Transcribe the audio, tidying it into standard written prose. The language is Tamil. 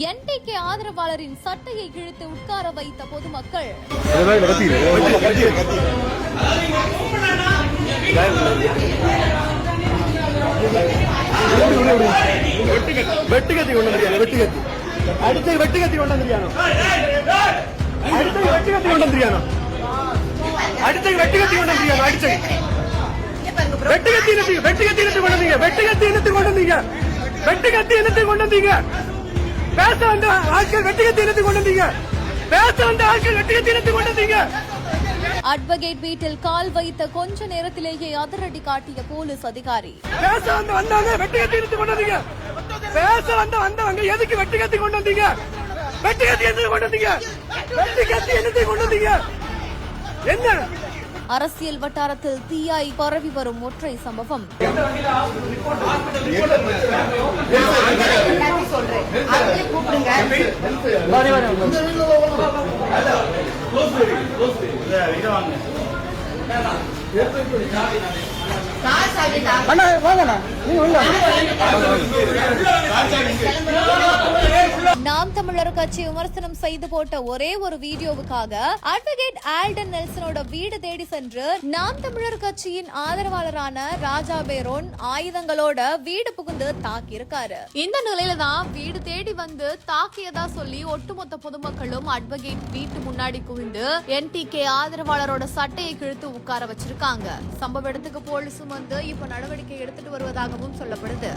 NTK ஆதரவாளரின் சட்டையை கிழித்து உட்கார வைத்த பொதுமக்கள். வெட்டுகத்தி பேச வந்த ஆட்கள் வெட்டுகத்தி அட்வொகேட் வீட்டில் கால் வைத்த கொஞ்ச நேரத்திலேயே அதிரடி காட்டிய போலீஸ் அதிகாரி. பேச வந்தவங்க வெட்டுகத்தி இழுத்து கொண்டு வந்தீங்க. பேச வந்தவங்க எதுக்கு வெட்டுகத்தி கொண்டு வந்தீங்க? வெட்டுகத்தி எதுக்கு கொண்டு வந்தீங்க? வெட்டுகத்தி என்னத்துக்கு கொண்டு வந்தீங்க? என்ன அரசியல் வட்டாரத்தில் தீயாய் பரவி வரும் ஒற்றை சம்பவம். நாம் தமிழர் கட்சி விமர்சனம் செய்து போட்ட ஒரே ஒரு வீடியோவுக்காக அட்வொகேட் ஆல்டன் நெல்சனோட வீடு தேடி சென்று நாம் தமிழர் கட்சியின் ஆதரவாளரான ராஜா பேரோன் ஆயுதங்களோட வீடு புகுந்து தாக்கியிருக்காரு. இந்த நிலையில தான் வீடு தேடி வந்து தாக்கியதா சொல்லி ஒட்டுமொத்த பொதுமக்களும் அட்வொகேட் வீட்டு முன்னாடி குவிந்து NTK ஆதரவாளரோட சட்டையை கிழித்து உட்கார வச்சிருக்காங்க. சம்பவ இடத்துக்கு போலீசும் வந்து இப்ப நடவடிக்கை எடுத்துட்டு வருவதாகவும் சொல்லப்படுது.